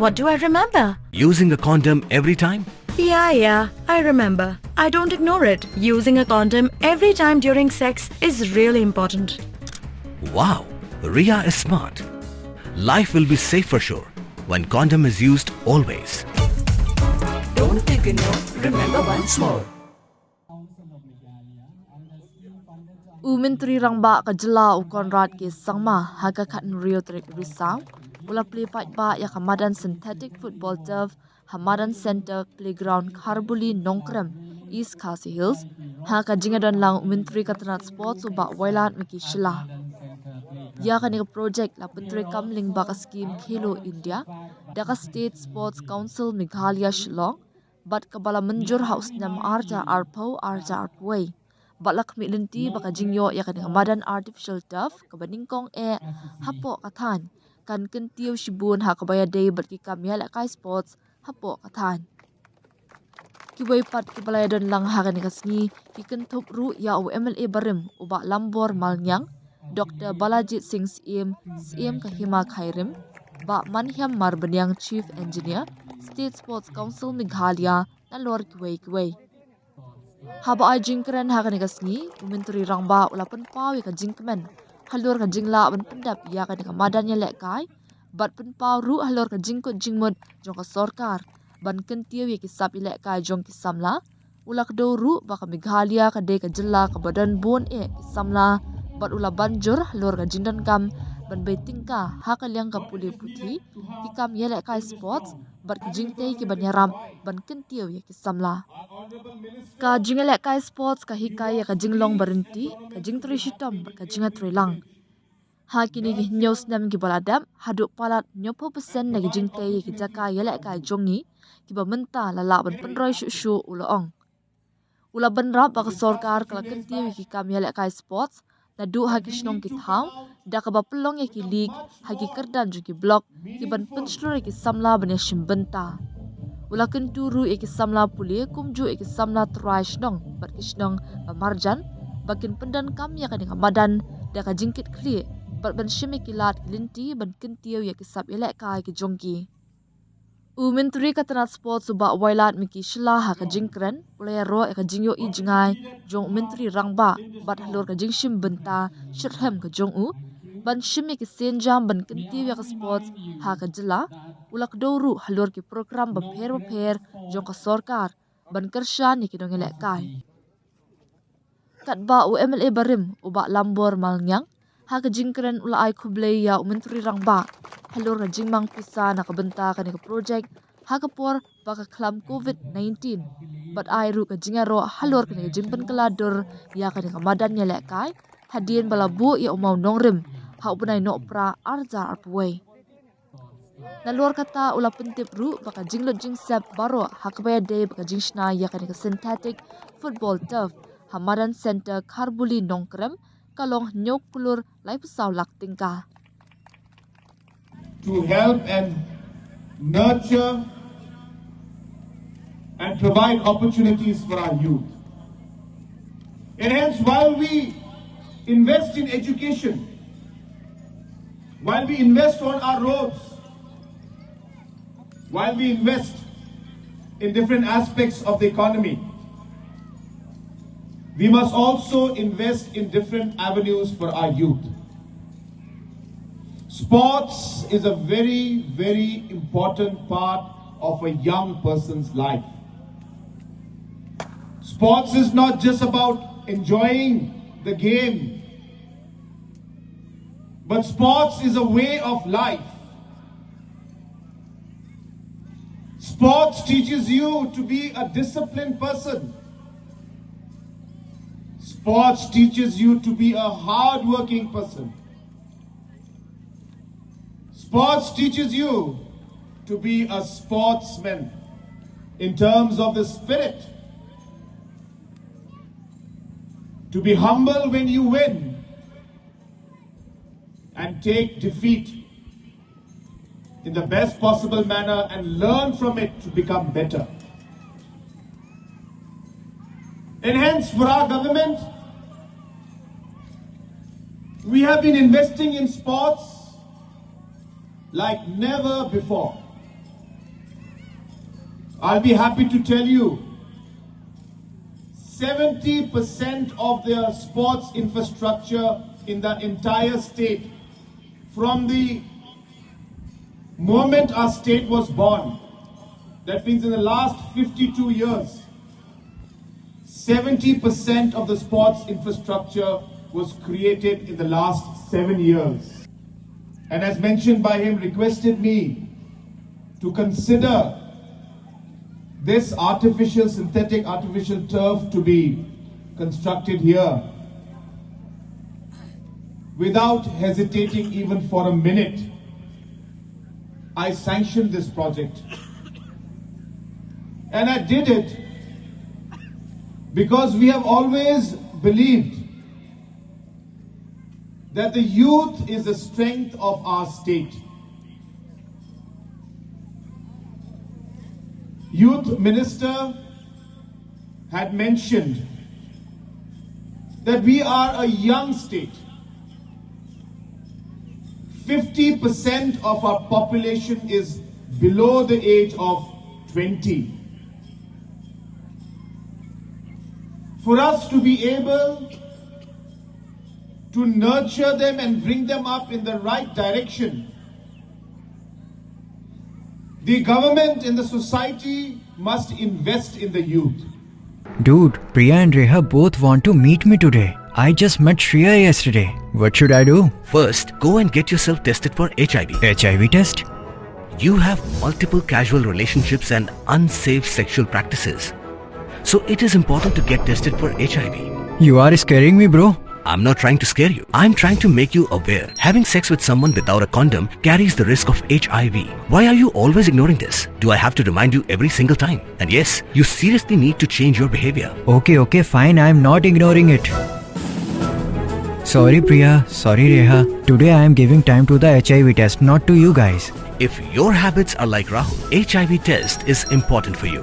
What do I remember? Using a condom every time? Yeah, I remember. I don't ignore it. Using a condom every time during sex is really important. Wow, Ria is smart. Life will be safe for sure when condom is used always. Don't ignore, remember once more. Myntri Rangbah ka jela u Konrad ke sangma haga khatn Rio Trek Risau ula play fight ba ya madan synthetic football turf madan center playground Kharbuli Nongkrem East Khasi Hills ha ka jingadon lang Myntri ka tranat sports ba wailat miki shila ya ka ni project la Myntri kamling ba ka scheme Khelo India da ka State Sports Council Meghalaya Shillong bat ka bala manjur house nam arja arpo arja arpway balak mi lenti baka jingyo ya kan madan artificial turf kabaningkong hapo kathan kan kentiw shibun ha kabaya day bat ki kamya la kai sports hapo kathan kiway pat kibalaya don lang ha kan kasni ki kentup ru ya u MLA barim uba lambor malnyang Dr. Balajit Singh CM kahima khairim ba manhyam marbenyang chief engineer State Sports Council Meghalaya na lor kiway haba ay jingkren ha kani kasni Myntri Rangbah ulapan pawi ka jingkmen halor ka jingla ban pendap ya kani ka madan ya lekai bat pen paw ru halor ka jingkut jingmut jong ka sorkar ban kentiw ya kisap lekai jong kisamla ulak do ru ba ka Meghalaya ka de ka jilla ka badan bon kisamla bat ula banjur halor ka jindan kam ban baitingka ha ka liang ka puli puthi ki kam ya lekai sports bat ki jingte ki banyaram ban kentiw ya kisamla ka jingalek kai sports ka hikaya ka jinglong berhenti ka jingtri shitom ka jingatri lang ha kini gi news nam gi baladam haduk palat 90% na gi jingte ki jaka yalek kai jongi ki ba menta lala ban penroi shu ulaong ula banrap ba ka sorkar kala kenti ki kam yalek kai sports na du ha kishnong ki thau da ka ba pelong ya ki league ha ki kerdan ju ki block ki ban penslur ki samla ban ya shimbenta ula kenturu eki samla puli kumju eki samla trash nong bat kishnong marjan bakin pendan kam ya kan madan da ka jingkit kli bat ban shimi kilat linti ban kentiw ya kisap elek kai ki jongki Myntri ka tranat sports ba wailat miki shila ha ka jingkren ula ro ka jingyo i jingai jong Myntri Rangbah bat halor ka jingshim benta shirhem ka jongu ban shimi ki senjam ban kentiw ya ka sports ha ka jila ulak doru halor ki program bapher jong ka sorkar ban kershan ni kidong elek kai kat ba u MLA barim uba lambor malnyang ha ka jingkren ula ai khublei ya Myntri Rangbah halor ka jingmang pisa na ka benta ka ni ka project ha ka por ba ka klam COVID-19 bat ai ru ka jingaro halor ka ni jingpen kaladur ya ka ni ka madan ya lek kai hadien balabu ya umau Nongkrem ha ubenai nokpra arja arpway nalor kata ula pentip ru baka jinglot jingsep baro hakbaya day baka jingshna ya kan synthetic football turf madan center Kharbuli Nongkrem kalong nyok pulur lai pusau lak tingka to help and nurture and provide opportunities for our youth. And hence, while we invest in education, while we invest on our roads, while we invest in different aspects of the economy, we must also invest in different avenues for our youth. Sports is a very, very important part of a young person's life. Sports is not just about enjoying the game, but sports is a way of life. Sports teaches you to be a disciplined person. Sports teaches you to be a hard-working person. Sports teaches you to be a sportsman in terms of the spirit. To be humble when you win and take defeat in the best possible manner and learn from it to become better. And hence, for our government, we have been investing in sports like never before. I'll be happy to tell you 70% of the sports infrastructure in the entire state, from the moment our state was born, that means in the last 52 years, 70% of the sports infrastructure was created in the last 7 years. And as mentioned by him, requested me to consider this synthetic artificial turf to be constructed here without hesitating even for a minute. I sanctioned this project. And I did it because we have always believed that the youth is the strength of our state. Youth Minister had mentioned that we are a young state. 50% of our population is below the age of 20. For us to be able to nurture them and bring them up in the right direction, the government and the society must invest in the youth. Dude, Priya and Reha both want to meet me today. I just met Shreya yesterday. What should I do? First, go and get yourself tested for HIV. HIV test? You have multiple casual relationships and unsafe sexual practices. So it is important to get tested for HIV. You are scaring me, bro. I'm not trying to scare you. I'm trying to make you aware. Having sex with someone without a condom carries the risk of HIV. Why are you always ignoring this? Do I have to remind you every single time? And yes, you seriously need to change your behavior. Okay, fine. I'm not ignoring it. Sorry, Priya. Sorry, Reha. Today I am giving time to the HIV test, not to you guys. If your habits are like Rahul, HIV test is important for you.